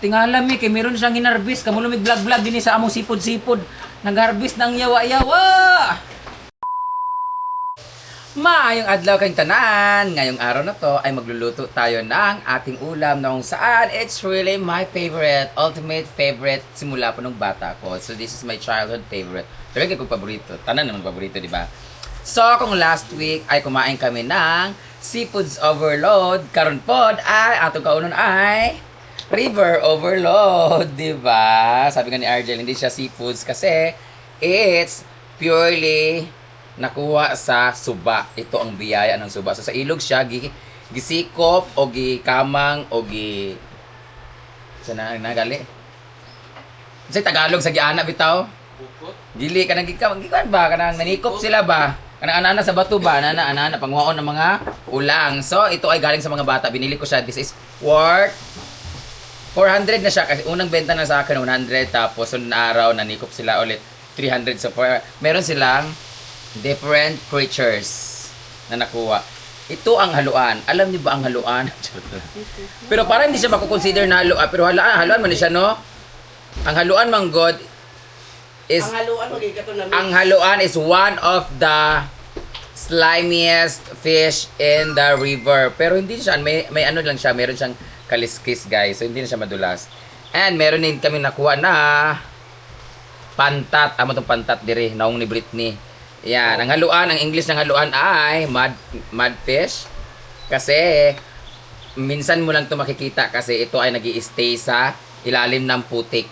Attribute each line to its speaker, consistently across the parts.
Speaker 1: Tingala mi kay meron siyang hinarbis kamo lumig vlog-vlog dinhi sa among sipod-sipod. Nag-harvest ng yawa-yawa. Maayong adlaw kayong tanan. Ngayong araw na to ay magluluto tayo ng ating ulam na kung saan it's really my favorite, ultimate favorite simula po nung bata ko. So this is my childhood favorite. Talaga kong paborito. Tanan naman paborito, di ba? So kung last week ay kumain kami ng Seafoods Overload, karon pod ay atong kaunon ay River Overload, di ba? Sabi nga ni Argel, hindi siya seafoods kasi it's purely nakuha sa suba. Ito ang biyaya ng suba. So sa ilog siya, gisikop o gikamang o saan na nagali? Sa Tagalog, sa giana bitaw? Dili, kanang gikamang ba? Kanang nanikop sila ba? Kanang anana sa bato ba? Anana, pangwaon ng mga ulang. So ito ay galing sa mga bata. Binili ko siya. This is worth 400 na siya kasi unang benta na sa akin 100 tapos sunod na araw nanikop sila ulit 300 so meron silang different creatures na nakuha. Ito ang haluan. Alam niyo ba ang haluan? Pero parang hindi siya makukonsider na haluan. Pero haluan man siya, no? Ang haluan man God is ang haluan is one of the slimiest fish in the river. Pero hindi siya may ano lang siya, meron siyang kaliskis, guys. So, hindi na siya madulas. And, meron din kami nakuha na pantat. Amo itong pantat dire, naong ni Britney. Yan. Ang haluan, ang English ng haluan ay mudfish. Kasi, minsan mo lang ito makikita kasi ito ay nag-i-stay sa ilalim ng putik.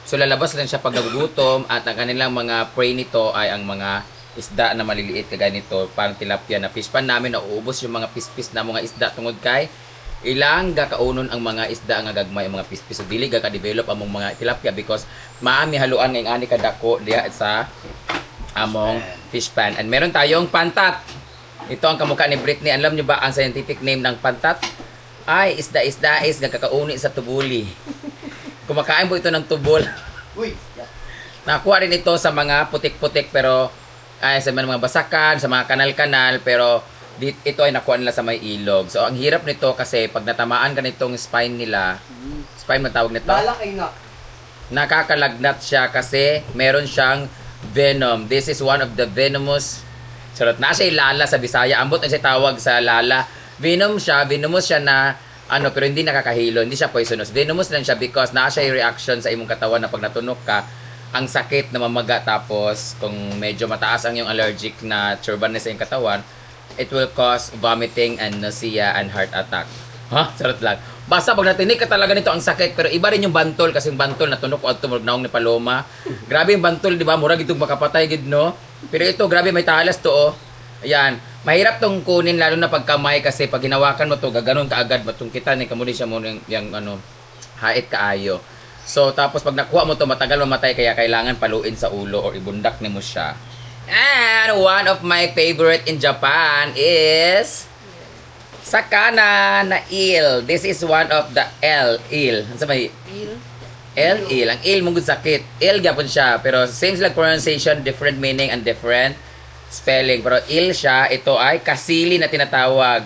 Speaker 1: So, lalabas lang siya pag nagugutom at ang kanilang mga prey nito ay ang mga isda na maliliit kagaya nito. Parang tilapia na fish pan namin. Nauubos yung mga pispis na mga isda tungod kay ilang gakaunon ang mga isda nga gagmay ang mga pispis. So dili gaka-develop among mga tilapia because maami haluan ngayong ani kadako diha sa among fish pan. And meron tayong pantat. Ito ang kamukha ni Britney. Alam niyo ba ang scientific name ng pantat? Ay isda is gakakauni sa tubuli. Kumakain po ito ng tubol. Uy. Nakuha rin ito sa mga putik-putik pero ay sa mga basakan, sa mga kanal-kanal pero ito ay nakuha nila sa may ilog. So, ang hirap nito kasi pag natamaan ka nitong spine nila, spine matawag nito? Nakakalagnat siya kasi meron siyang venom. This is one of the venomous, charot na siya lala sa Bisaya. Ambot na siya tawag sa lala. Venomous siya na pero hindi nakakahilo, hindi siya poisonous. Venomous lang siya because na siya yung reaction sa imong katawan na pag natunok ka, ang sakit na mamaga tapos kung medyo mataas ang yung allergic na turban sa iyong katawan, it will cause vomiting and nausea and heart attack. Ha? Sarot lang. Basta pag natinik ka talaga nito ang sakit, pero iba rin yung bantol kasi yung bantol natunok o tumurog naong ni Paloma. Grabe yung bantol, di ba? Murag itong makapatay gid, no? Pero ito, grabe may talas to, oh. Ayan. Mahirap tong kunin lalo na pagkamay kasi pag hinawakan mo to, gaganon ka agad. Matong kita ni kamuli siya mo yung hait kaayo. So, tapos pag nakuha mo to, matagal mamatay kaya kailangan paluin sa ulo or ibundak ni mo siya. And one of my favorite in Japan is sakana na eel. This is one of the eel. Ano sa may? Eel. Ang eel mong sakit. Eel gyapon siya. Pero same sila pronunciation, different meaning and different spelling. Pero eel siya. Ito ay kasili na tinatawag.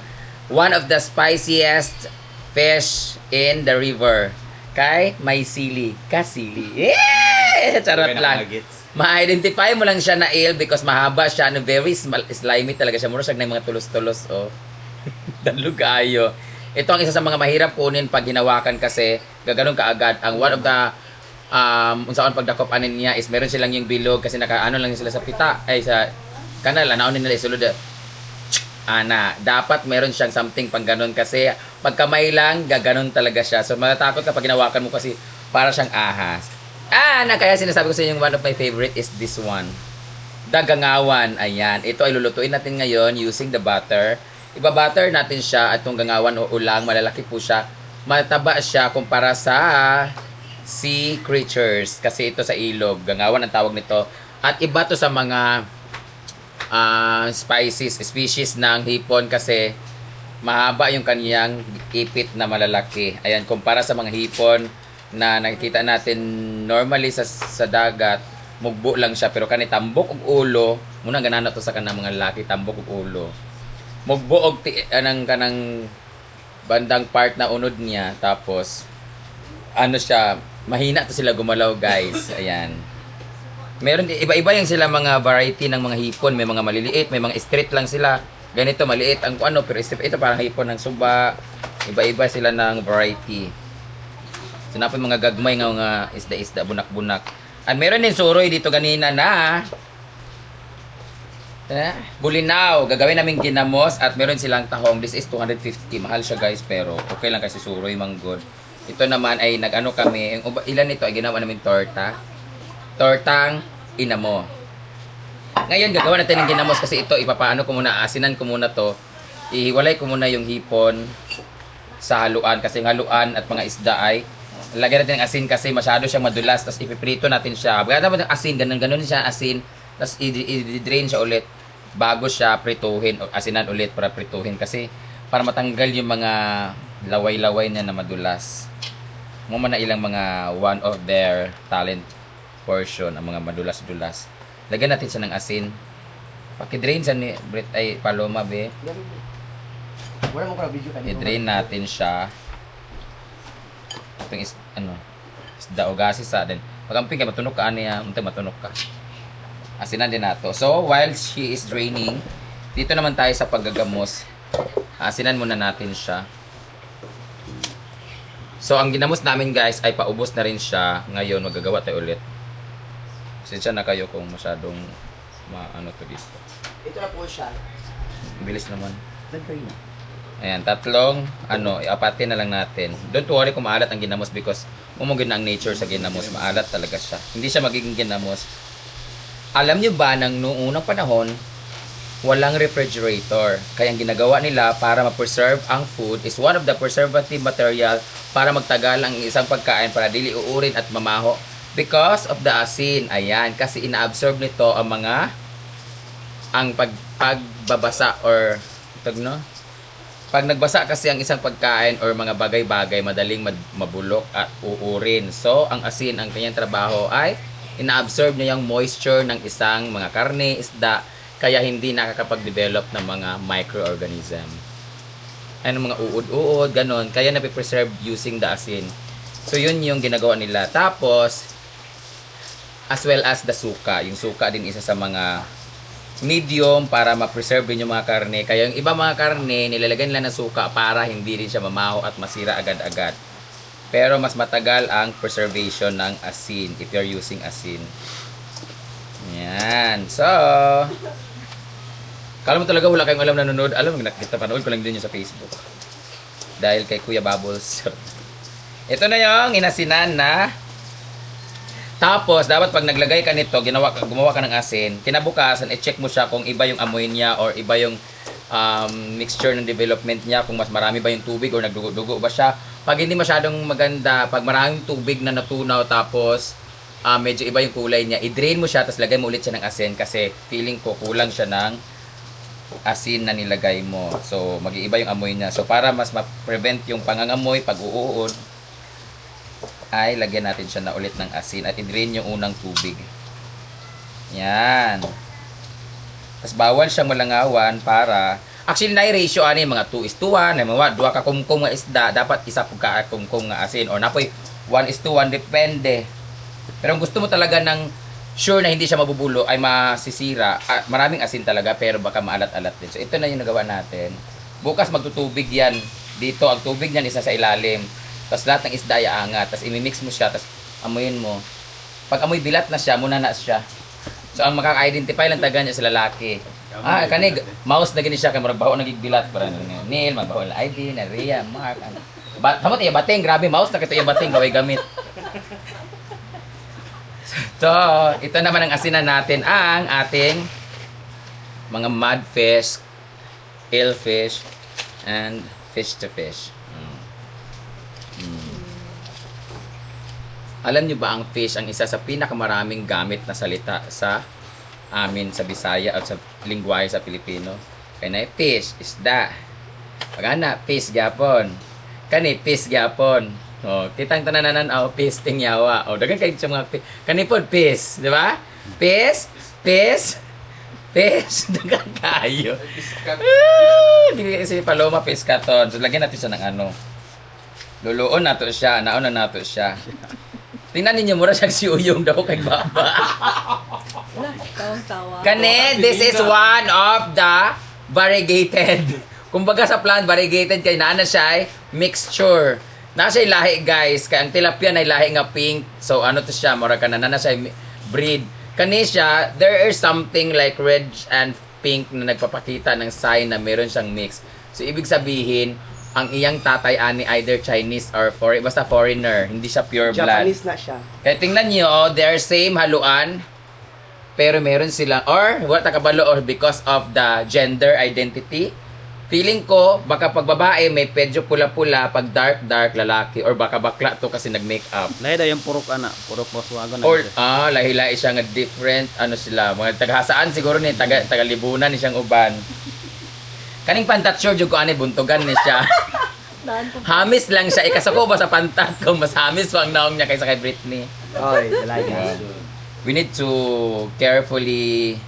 Speaker 1: One of the spiciest fish in the river. Kay may sili. Kasili. Yeah! Charot lang. Ma-identify mo lang siya na eel because mahaba siya, very slimy talaga siya. Mura siya ng mga tulos-tulos, oh. Dalugayo. Ito ang isa sa mga mahirap kunin pag hinawakan kasi gaganon kaagad. Ang one of the unsaon pagdakop anin niya is meron silang yung bilog kasi nakaano lang sila sa pita ay sa kanal naon nila isulod. Dapat meron siyang something pang ganon kasi pag kamay lang gaganon talaga siya. So matatakot ka pag hinawakan mo kasi para siyang ahas. Kaya sinasabi ko sa inyo, one of my favorite is this one. Dagangawan. Ayan. Ito ay lulutuin natin ngayon using the butter. Iba-butter natin siya at itong gangawan o ulang. Malalaki po siya. Mataba siya kumpara sa sea creatures. Kasi ito sa ilog. Gangawan ang tawag nito. At iba to sa mga species ng hipon kasi mahaba yung kanyang ipit na malalaki. Ayan. Kumpara sa mga hipon na nakikita natin normally sa dagat, mugbo lang siya pero kani tambok og ulo, muna ganana to sa kanang mga lalaki, tambok og ulo. Mugbo og kanang bandang part na unod niya tapos ano siya, mahina to sila gumalaw, guys. Ayan. Meron iba-iba yung sila mga variety ng mga hipon, may mga maliliit, may mga straight lang sila. Ganito maliit ang ano, pero ito parang hipon ng suba. Iba-iba sila ng variety. Sinapon mga gagmay nga mga isda-isda, bunak-bunak. At meron din suroy dito ganina na bulinaw. Gagawin namin ginamos at meron silang tahong. This is 250. Mahal siya, guys, pero okay lang kasi suroy manggod. Ito naman ay nag-ano kami. Ilan nito ay ginawa namin torta. Tortang inamo. Ngayon, gagawa natin ng ginamos kasi ito, ipapaano ko muna, asinan ko muna to. Ihiwalay ko muna yung hipon sa haluan kasi yung haluan at mga isda ay lagyan natin ng asin kasi masyado siyang madulas. Tapos ipiprito natin siya. Bagay naman ng asin, ganun siya asin. Tapos i-drain siya ulit bago siya prituhin o asinan ulit para prituhin kasi para matanggal yung mga laway-laway niya na madulas. Mo na ilang mga one of their talent portion, ang mga madulas-dulas. Lagyan natin siya ng asin. Paki-drain siya ni Brit ay Paloma be.
Speaker 2: Wala mo ka video kanina.
Speaker 1: I-drain natin siya. Itong isda o gasis sa din. Pagamping ka matunog ka niya, untang matunog ka. Asinan din nato. So, while she is draining, dito naman tayo sa paggagamos. Asinan muna natin siya. So, ang ginamos namin, guys, ay paubos na rin siya. Ngayon, magagawa tayo ulit. Pasensya na kayo kung masyadong ano to dito.
Speaker 2: Ito na po siya.
Speaker 1: Bilis naman.
Speaker 2: Nag-try na.
Speaker 1: Ayan, tatlong, iapatin na lang natin. Don't worry kung maalat ang ginamos because umugin na ang nature sa ginamos. Maalat talaga siya. Hindi siya magiging ginamos. Alam nyo ba, nang noong unang panahon, walang refrigerator. Kaya ang ginagawa nila para ma-preserve ang food is one of the preservative material para magtagal ang isang pagkain para dili uurin at mamaho. Because of the asin. Ayan. Kasi ina-absorb nito ang pagbabasa or pag nagbasa kasi ang isang pagkain or mga bagay-bagay, madaling mabulok at uurin. So, ang asin, ang kanyang trabaho ay ina-absorb niya yung moisture ng isang mga karne, isda, kaya hindi nakakapag-develop ng mga microorganism. Ano mga uod-uod, ganon. Kaya napipreserve using the asin. So, yun yung ginagawa nila. Tapos, as well as the suka. Yung suka din isa sa mga medium para ma-preserve din yung mga karne. Kaya yung iba mga karne, nilalagyan nila ng suka para hindi rin siya mamaho at masira agad-agad. Pero mas matagal ang preservation ng asin if you're using asin. Yan. So, kala mo talaga wala kayong alam na nanonood. Alam mo, nakita panood ko lang din yun sa Facebook. Dahil kay Kuya Bubbles. Ito na yung inasinan na. Tapos, dapat pag naglagay ka nito, gumawa ka ng asin, kinabukasan, i-check mo siya kung iba yung amoy niya or iba yung mixture ng development niya, kung mas marami ba yung tubig or nagdugo-dugo ba siya. Pag hindi masyadong maganda, pag maraming tubig na natunaw tapos medyo iba yung kulay niya, i-drain mo siya tapos lagay mo ulit siya ng asin kasi feeling ko kulang siya ng asin na nilagay mo. So, mag-iiba yung amoy niya. So, para mas ma-prevent yung pangangamoy pag uuod, ay lagyan natin siya na ulit ng asin at i-drain yung unang tubig. Yan. Tapos bawal siyang malangawan para actually na ratio ani mga 2:1, ay mga 2 ka kumkum nga isda, dapat isa pug ka kumkum nga asin or napoy 1:1 depende. Pero kung gusto mo talaga ng sure na hindi siya mabubulo ay masisira, maraming asin talaga pero baka maalat-alat din. So ito na yung nagawa natin. Bukas magtutubig yan. Dito ang tubig niyan isa sa ilalim. Tapos lahat ng isda ay aangat. Tapos imimix mo siya. Tapos amuyin mo. Pag amoy bilat na siya, muna na siya. So ang makaka-identify lang taga niya sa lalaki. Kani, mouse na gini siya. Kaya maragbaho nagigbilat. Parang Neil, magbaho na ID, na Rhea, Mark. Tama tayo bating. Grabe, mouse na kita yung bating. Gaway gamit. So, ito naman ang asinan natin. Ang ating mga mudfish, eelfish, and fish to fish. Alam nyo ba ang fish ang isa sa pinakamaraming gamit na salita sa amin sa Bisaya at sa lingwahe sa Pilipino? Kaya fish, isda. Pagana, fish gapon. Kani, fish gapon. O, kitang tananan fish tingyawa. O, dagan kayo sa mga fish. Kani po, fish. Di ba? Fish, fish, fish. Dagan kayo. Hindi si Paloma fish katon. So, lagyan natin siya ng Luluon nato siya, naon na nato siya. Tingnan ninyo, mura siyang si Uyong daw kay Baba.
Speaker 3: Wala, tawang-tawa.
Speaker 1: Kani, this is one of the variegated. Kumbaga sa plant, variegated kay naana siya ay mixture. Na siya lahi guys, kay ang tilapia na lahi nga pink. So ano to siya, mura ka na siya breed. Kani siya, there is something like red and pink na nagpapakita ng sign na meron siyang mix. So ibig sabihin, ang iyang tatay ani either Chinese or basta foreigner, hindi siya pure blood.
Speaker 2: Japanese na siya.
Speaker 1: Kaya tingnan nyo, they're same haluan, pero meron silang, or wala takabalo, or because of the gender identity. Feeling ko, baka pag babae, may pedyo pula-pula, pag dark, lalaki, or baka bakla to kasi nag-makeup.
Speaker 4: Lahi daw yung purok purok maswagon na.
Speaker 1: Or, lahi-lahi siya nga different, ano sila, mga taghasaan siguro ni, tagalibunan ni siyang uban. Kaning pantat sure, jud ko ani, buntugan ni siya.
Speaker 3: Daan po.
Speaker 1: Hamis lang siya, ikasako ba sa pantat ko, mas hamis pa ang naong niya kaysa kay Britney.
Speaker 2: Oy, dalaga.
Speaker 1: We need to carefully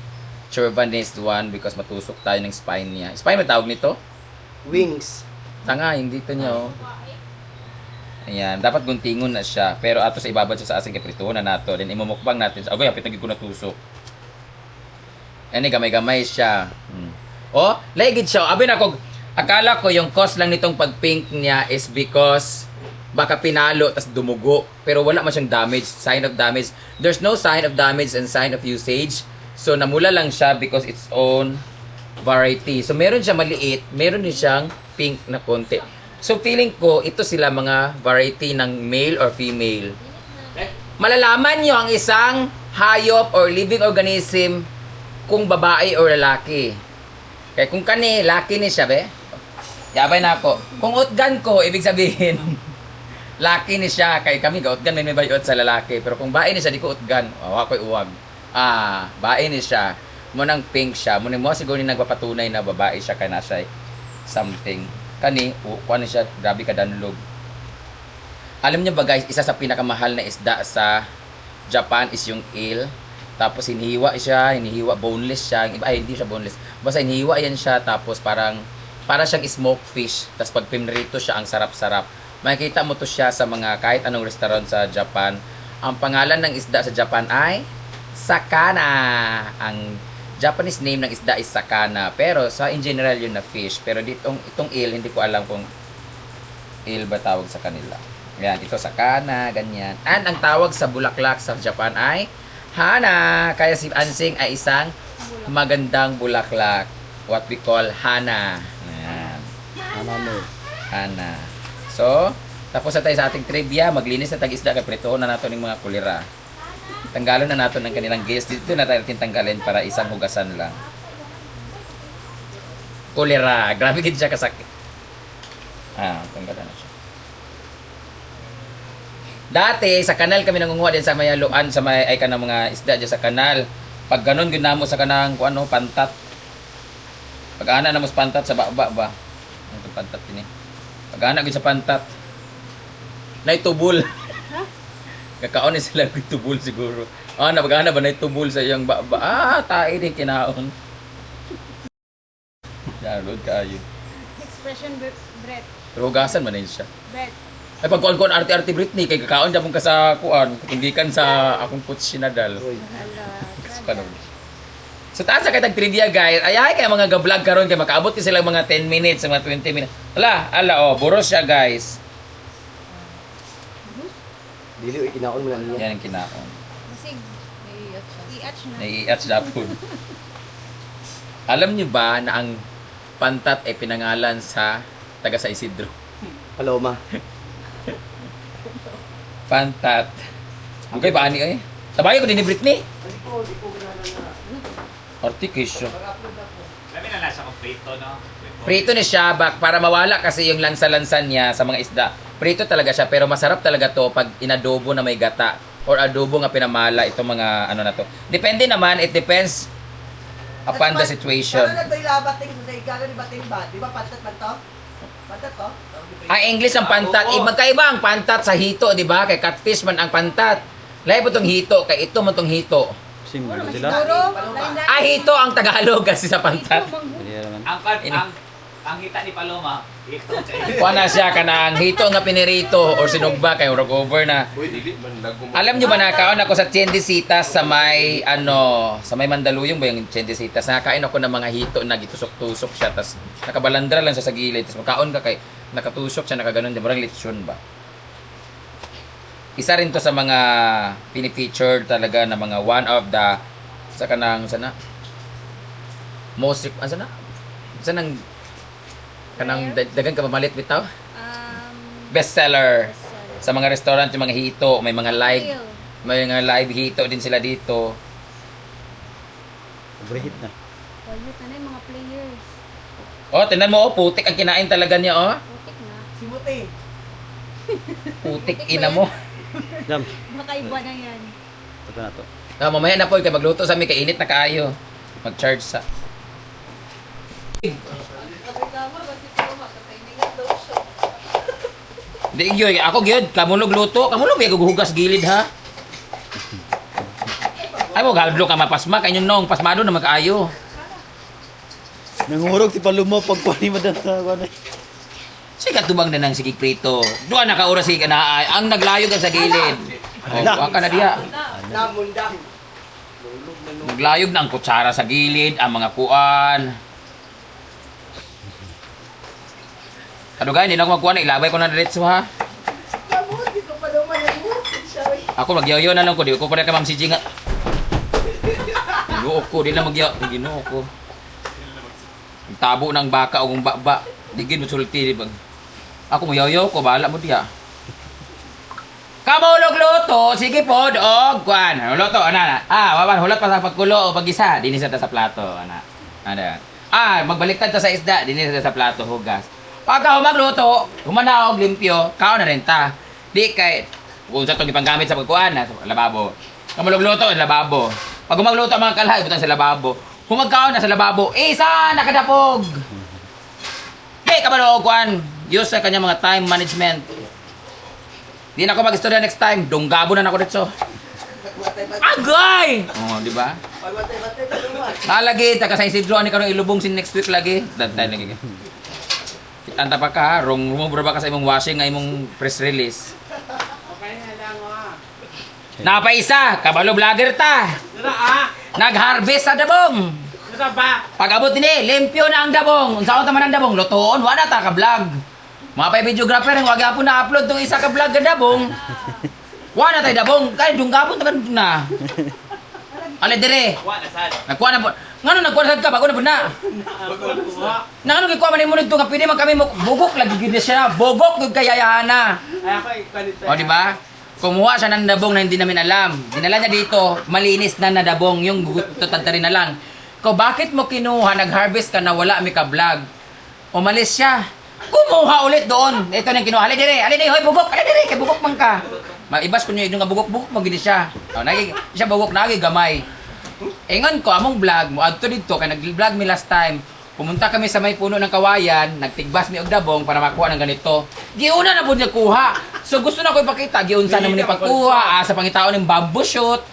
Speaker 1: churban this one because matusok tayo ng spine niya. Spine ba tawag nito?
Speaker 2: Wings.
Speaker 1: Tanga, hindi to niya oh. Ayan, dapat guntingon na siya. Pero ato sa ibabad siya sa asing kaprituhan na nato. Then imumukbang natin siya. Okay, hapit na ko natusok. Ani, gamay-gamay siya. Oh, laigid siya. Abi na ko, akala ko yung cause lang nitong pag-pink niya is because baka pinalo tas dumugo. Pero wala man siyang damage, sign of damage. There's no sign of damage and sign of usage. So, namula lang siya because its own variety. So, meron siya maliit, meron din siyang pink na konti. So, feeling ko, ito sila mga variety ng male or female. Malalaman nyo ang isang hayop or living organism kung babae or lalaki. Kaya kung kani, laki ni siya, be. Yabay na ako. Kung utgan ko, ibig sabihin, laki ni siya. Kaya kami, utgan may bayot sa lalaki. Pero kung bae ni siya, di ko utgan. Ako'y uwag. Bae ni siya. Munang pink siya. Munang mo siguro ni nagpapatunay na babae siya kaya na siya something. Kani, kuha ni siya, grabe ka danlog. Alam niyo ba guys, isa sa pinakamahal na isda sa Japan is yung eel. Tapos hinihiwa siya, boneless siya. Ay, hindi siya boneless. Basta hinihiwa yan siya, tapos para siyang smoked fish. Tapos pag pinrito siya, ang sarap-sarap. Makikita mo to siya sa mga kahit anong restaurant sa Japan. Ang pangalan ng isda sa Japan ay sakana. Ang Japanese name ng isda is sakana. Pero in general yun na fish. Pero itong eel, hindi ko alam kung eel ba tawag sa kanila. Yan, ito sakana, ganyan. And ang tawag sa bulaklak sa Japan ay hana. Kaya si Ansing ay isang magandang bulaklak. What we call hana. Yan. Hana. So, tapos na tayo sa ating trivia. Maglinis na tag-isda. Kapritoon na nato ng mga kulira. Tanggalon na nato ng kanilang gills. Dito na tayo tanggalin para isang hugasan lang. Kulira. Grabe gid siya kasakit. Tanggalan na siya. Dati, sa kanal kami nangunguha din sa may haluan, sa may ay kanang mga isda dyan sa kanal. Pag ganun, ginamo sa kanang pantat. Pag ana na mo sa pantat, sa baba ba? Ano pantat din eh. Pag ana sa pantat, naitubol. Kakaon ni sila naitubol siguro. Pag ana ba naitubol sa iyang baba? Tae din kinaon. Lod kayo.
Speaker 3: Expression breath.
Speaker 1: Pero hugasan man yun siya.
Speaker 3: Breath.
Speaker 1: Ay pag kuan arte-arte Britney kay kakaon japon ka sa kuan, hindi kan sa akong coach sinadal.
Speaker 2: Oy.
Speaker 1: So taas sa kitag trivia guys. Ay kay mga ga-vlog karon kay makaabot ki sila mga 10 minutes, mga 20 minutes. Ala buros siya guys.
Speaker 2: Dili ikinaon mo lang niya.
Speaker 1: Yan ang kinaon.
Speaker 3: Masig. I-atch na.
Speaker 1: Nai-iats japon. Alam niyo ba na ang pantat ay pinangalan sa taga sa Isidro?
Speaker 2: Paloma.
Speaker 1: Pantat. Okay ba ani eh? Tabayan ko din ni Britney.
Speaker 2: Di po na.
Speaker 1: Articulation.
Speaker 4: Labi na nasa kompleto, no?
Speaker 1: Prito ni siya para mawala kasi yung lansa-lansan niya sa mga isda. Prito talaga siya pero masarap talaga to pag inadobo na may gata or adobo nga pinamala itong mga ano na to. Depende naman, it depends upon the situation.
Speaker 2: Ano na ilabating sa igalo ni bating ba? Di ba pantat man to? Pantat to?
Speaker 1: Ang English ang pantat, magkaiba ang pantat sa hito, di ba? Kay catfish man ang pantat. Lahi po itong hito, kay ito man itong hito.
Speaker 4: Simbolo sila.
Speaker 3: Siguro,
Speaker 1: Hito ang Tagalog kasi sa pantat.
Speaker 4: Hindi naman.
Speaker 5: Ang
Speaker 4: Ang hita ni Paloma, ito siya.
Speaker 1: Kuha na siya kanang hito nga pinirito or sinugba kay rock over na. Alam nyo ba nakaon ako sa Tiendesitas sa may sa may Mandaluyong ba yung Tiendesitas? Nakain ako ng mga hito na gitusok-tusok siya tas nakabalandra lang siya sa gilid tas makaon ka kay nakatusok siya nakaganon di parang lechon ba. Isa rin to sa mga pinifeatured talaga na mga one of the sa kanang sana most sana sanang kanang dagang ka mamalit bitaw bestseller sa mga restaurant yung mga hito may mga live hito din sila dito.
Speaker 4: Overheat na.
Speaker 3: Wala na yung mga players.
Speaker 1: Oh tingnan mo putik ang kinain talaga niya
Speaker 3: Putik na.
Speaker 2: Si Muti.
Speaker 1: putik ina mo.
Speaker 4: Jam.
Speaker 3: Makaiba na yan.
Speaker 4: Ito na to.
Speaker 1: Mamaya na po kay magluto sa amin kay init na kaayo mag-charge sa Di gyud ako gyud kamulog luto, kamulog may guhugas gilid ha. Ay mo gadlo ka mapasma kay nong pasmado na makaayo.
Speaker 4: Nangurog si Paloma pag kuha mo sa kuha.
Speaker 1: Sige tubang na nang sige prito. Duha na ka oras sige na ang naglayog sa gilid. Oh, kuha ka na diha.
Speaker 2: Namundang.
Speaker 1: Naglayog na ang kutsara sa gilid, ang mga kuan. Kadugay, hindi na ako magkuha na, ilabay ko na diretso ha.
Speaker 2: Kamot, di ko pa naman yung muti siya.
Speaker 1: Ako magyaw-yaw na lang ko, di ko pa rin ka Ma'am CJ nga. Ginoo ko, di na magyaw. Ginoo ko. Tabo ng baka o ng baba. Di gin mo sulti, di ba? Ako magyaw-yaw ko, bahala mo diya. Kamulog luto, sige po, doog, kuan. Luto, ana. Wawan, hulot pa sa pagkulo o pag-isa. Dinis na sa plato, ana. Ana. Magbaliktad ta sa isda, dinis na sa plato, hugas. Pagka humagluto, humanaog, limpyo, kao na rin ta. Di kay, kung sa itong ipanggamit sa pagkuhan, sa lababo. Kamulog luto, lababo. Pag humagluto ang mga kalhay, butang sa lababo. Humagkaon na sa lababo, isa nakadapog. Di, kamalog, kuhan. Use sa kanya mga time management. Di na ako mag-istorya next time. Dunggabo na ako dito. Agay! Oo, di ba?
Speaker 2: Pagwatay-watay pa naman.
Speaker 1: Nalagi, taga sa Isidro, ani karong ilubong sin next week lagi. Dantay lagi. Kitanta pa ka, rumubra ba ka sa imong washing nga imong press release.
Speaker 2: Okay na lang
Speaker 1: Napaisa, kabalo vlogger ta. Nag-harvest sa dabong. Pag abot ni, limpyo na ang dabong. Unsaon ta man ang dabong, lutoon, wala ta ka vlog. Mga pa videographer nga wag gyapon na upload tong isa ka vlog ka dabong. Wala tay dabong, kay dung gapon ta na. Ale dire.
Speaker 4: Wala sad.
Speaker 1: Nakuha na po. Ngano nagkuha sad ka bago na po na? Nangano gikuha man imo nito nga pili man kami bugok lagi gid siya. Bugok gud kayayahan na.
Speaker 2: Ay ako ikanito.
Speaker 1: O di ba? Kumuha siya ng dabong na hindi namin alam. Dinala niya dito, malinis na dabong, yung tutantarin na lang. Ko bakit mo kinuha, nag-harvest ka na wala mi ka vlog? Umalis siya. Kumuha ulit doon. Ito na yung kinuha. Ali dire, hoy bugok, ali dire, kay bugok man ka. Maibas ko niyo yung nga bugok mo gid siya. O nagi siya bugok nagi gamay. Ingon ko among vlog mo adto dito kay nag-vlog mi last time. Pumunta kami sa may puno ng kawayan, nagtigbas mi og dabong para makuha ng ganito. Giuna na pud niya kuha. So gusto na ko ipakita giunsa na mo ni pagkuha sa pangitaon ng bamboo shoot.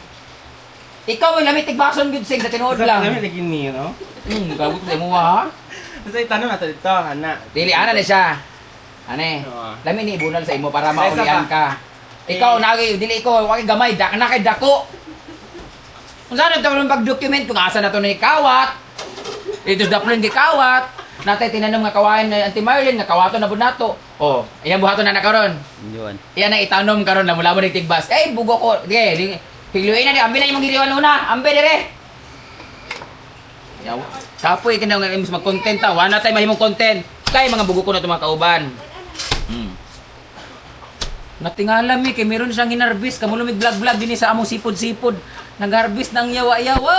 Speaker 1: Ikaw ay lamit tigbason gud sig sa tinuod lang.
Speaker 5: lagi niyo, no?
Speaker 1: Gabot sa mo ha.
Speaker 5: Basta itanong nato dito, ana.
Speaker 1: Dili ana na siya. Ane. Lami ni ibunal sa imo para maulian ka. Ikaw nagi dili ko wa kay gamay dak na kay dako. Kung saan ito ng pag-document kung asa na ito na ikawat. Ito's daplon gikawat. Natay tinanom nga kawayan na Auntie Marlene nga kawato na bud nato. Oh, iyang buhaton na karon.
Speaker 4: Yun.
Speaker 1: Iyan na itanom karon na mula mo tigbas. Bugo ko. Sige, pigluin na di ambi na imong giliwan una. Ambi dire. Yaw. Kapoy ka na nga imus mag-content ta. Wala tay mahimong content. Kay mga bugo ko na itong mga kauban. Natingala mi kay meron siyang hinarbis kamulumig vlog dinhi sa among sipod-sipod. Nag-harvest ng yawa-yawa.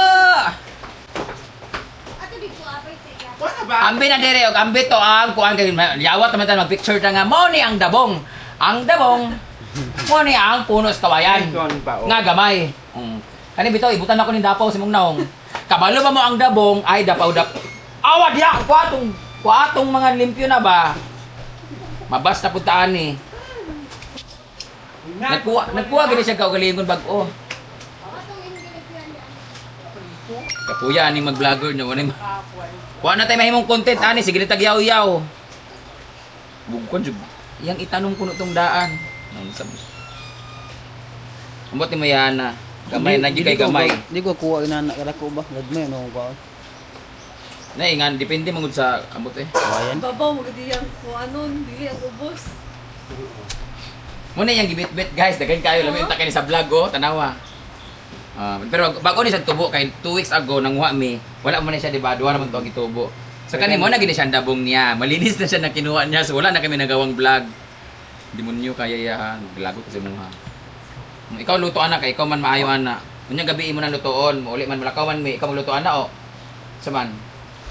Speaker 3: Ato dito, apay sa iya.
Speaker 5: Wala ba?
Speaker 1: Ambi na dire og ambi to ang kuan kay yawat naman tan mag-picture ta nga mo ni ang dabong. Ang dabong mo ni ang puno sa kawayan. Nga gamay. Kani bitaw ibutan ako ni dapaw si mong naong. Kabalo ba mo ang dabong ay dapaw. Awa diya kuatong mga limpyo na ba? Mabas na puntaan ni. Nagkuha gani siya kaugalingon bag-o.
Speaker 3: Atong imong ginagyan niya.
Speaker 1: Kapuya ani mag-vlogger nyo. Kuha na tayo mahimong content ani sige ni tagyaw-yaw. Bugkon jud. Yang itanong ko nitong daan. Nang sabi. Ambot ni Mayana. Gamay na gyud kay gamay.
Speaker 4: Di ko kuha ina anak kada ko ba. Gadmay no ko.
Speaker 1: Na ingan depende mangud sa ambot eh.
Speaker 4: Kawayan.
Speaker 2: Babaw, magadi yan kung anon, dili ang ubos.
Speaker 1: Muna yung gibit-bit guys, daghan kayo lamin ta kay sa vlog oh, tanawa. Pero bago ni sa tubo kay 2 weeks ago nangwa mi, wala man na siya di ba, duwa naman to ang gitubo. So kani mo na gini siya ang dabong niya. Malinis na siya na kinuha niya, so wala na kami nagawang vlog. Demonyo kaya ya, glago kasi mo ha. Ikaw luto ana kay ikaw man maayo ana. Unya gabi mo na lutoon, mo uli man malakaw man mi, ikaw luto ana o. Saman.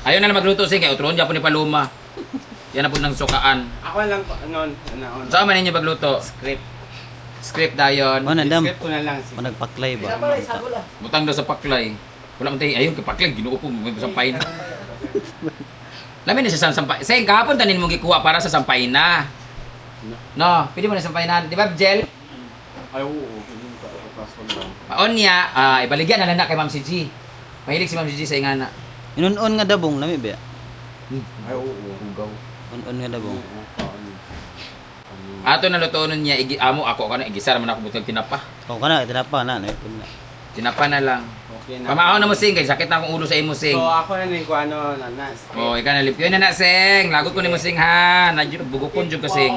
Speaker 1: Ayaw na lang magluto sing kay utron Japon ni Paloma. Yan na po ng sukaan.
Speaker 5: Ako lang anon.
Speaker 1: Saan man ninyo magluto?
Speaker 5: Script.
Speaker 1: Script dayon.
Speaker 4: Ano dam?
Speaker 5: Script ko na lang.
Speaker 4: Mo nagpaklay ba?
Speaker 2: Pinabalay, sabula.
Speaker 1: Butang daw sa paklay. Wala man tayo, ayun, kay paklay, ginuo ko, may sampay na. Lamin na siya sa sampay. Sayang, kahapon tanin mong gikuha para sa sampay na. No, pwede mo na sampay na. Di ba, Jel?
Speaker 5: Ay, oo.
Speaker 1: Paon niya, ibaligyan na lang na kay Ma'am si G. Mahilig si Ma'am si G sa ingana.
Speaker 4: Inon-on nga dabong lami ba?
Speaker 5: Ay, oo.
Speaker 1: Hugaw.
Speaker 4: On-on nga dabong.
Speaker 1: Ato na lutoon niya, amo ako kana igisar man ako butang tinapa.
Speaker 4: O kana tinapa na kun na.
Speaker 1: Tinapa na lang.
Speaker 5: Okay na.
Speaker 1: Pamahon na mo sing, kay sakit na akong ulo sa imo sing.
Speaker 5: So, ako na rin ko ano, nanas.
Speaker 1: Oh, ikaw na lipyo na sing. Lagot ko ni mo sing ha. Nagyud bugokon jud ka sing.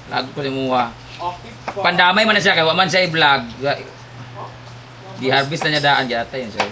Speaker 1: Lagot ko ni mo ha.
Speaker 5: Okay po.
Speaker 1: Pandamay man na siya kay wa man siya i-vlog. Di harvest na niya daan yata yun siya.